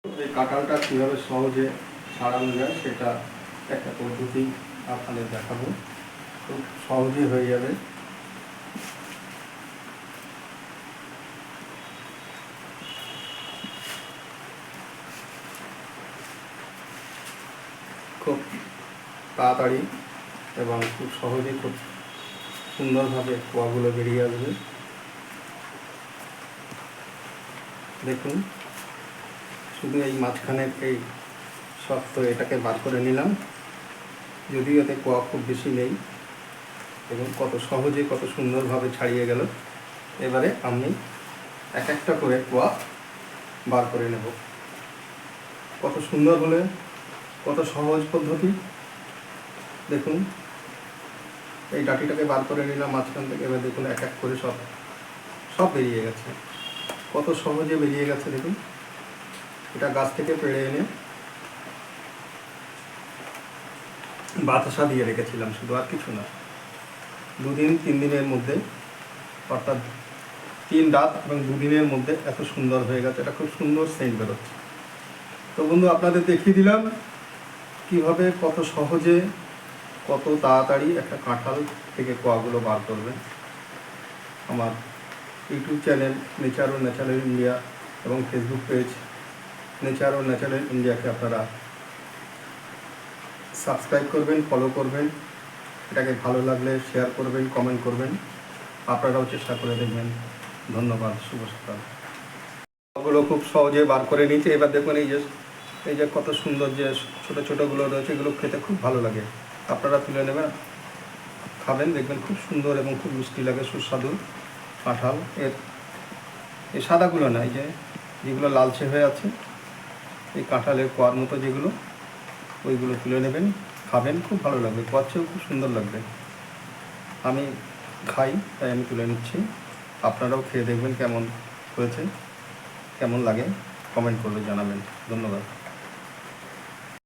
এই কাঁঠালটা কীভাবে সহজে ছাড়ানো যায় সেটা একটা পদ্ধতি আপনাদের দেখাবো। খুব সহজে হয়ে যাবে। খুব তাড়াতাড়ি এবং খুব সহজে খুব সুন্দরভাবে কোয়াগুলো বেরিয়ে আসবে। দেখুন, শুধু এই মাঝখানের এই শক্ত এটাকে বার করে নিলাম, যদিও এতে কোয়া খুব বেশি নেই এবং কত সহজে কত সুন্দরভাবে ছাড়িয়ে গেল। এবারে আমি এক একটা করে কোয়া বার করে নেব। কত সুন্দর বলে, কত সহজ পদ্ধতি। দেখুন, এই ডাঁটিটাকে বার করে নিলাম মাঝখান থেকে। এবার দেখুন এক এক করে সব বেরিয়ে গেছে। কত সহজে বেরিয়ে গেছে দেখুন। এটা গাছ থেকে পেড়ে এনে বাতাসা দিয়ে রেখেছিলাম শুধু, আর কিছু না। 2-3 দিনের মধ্যে, অর্থাৎ 3 রাত এবং 2 দিনের মধ্যে এত সুন্দর হয়ে গেছে। এটা খুব সুন্দর সেন্ট বেরোচ্ছে। তো বন্ধু, আপনাদের দেখিয়ে দিলাম কিভাবে কত সহজে কত তাড়াতাড়ি একটা কাঁঠাল থেকে কোয়াগুলো বার করবেন। আমার ইউটিউব চ্যানেল নেচার ও ন্যাচারাল ইন্ডিয়া এবং ফেসবুক পেজ নেচার ও ন্যাচারাল ইন্ডিয়াকে আপনারা সাবস্ক্রাইব করবেন, ফলো করবেন। এটাকে ভালো লাগলে শেয়ার করবেন, কমেন্ট করবেন। আপনারাও চেষ্টা করে দেখবেন। ধন্যবাদ। শুভ সকাল। ওগুলো খুব সহজে বার করে নিয়েছে। এবার দেখুন এই যে কত সুন্দর যে ছোটো ছোটোগুলো রয়েছে, এগুলো খেতে খুব ভালো লাগে। আপনারা তুলে নেবেন, খাবেন, দেখবেন খুব সুন্দর এবং খুব মিষ্টি লাগে, সুস্বাদু কাঁঠাল। এই সাদাগুলো না, এই যেগুলো লালচে হয়ে আছে, এই কাঁঠালের কোয়ার মতো যেগুলো, ওইগুলো তুলে নেবেন, খাবেন, খুব ভালো লাগবে। কোয়ার চেয়েও খুব সুন্দর লাগবে। আমি খাই, তাই আমি তুলে নিচ্ছি। আপনারাও খেয়ে দেখবেন কেমন হয়েছে, কেমন লাগে, কমেন্ট করে জানাবেন। ধন্যবাদ।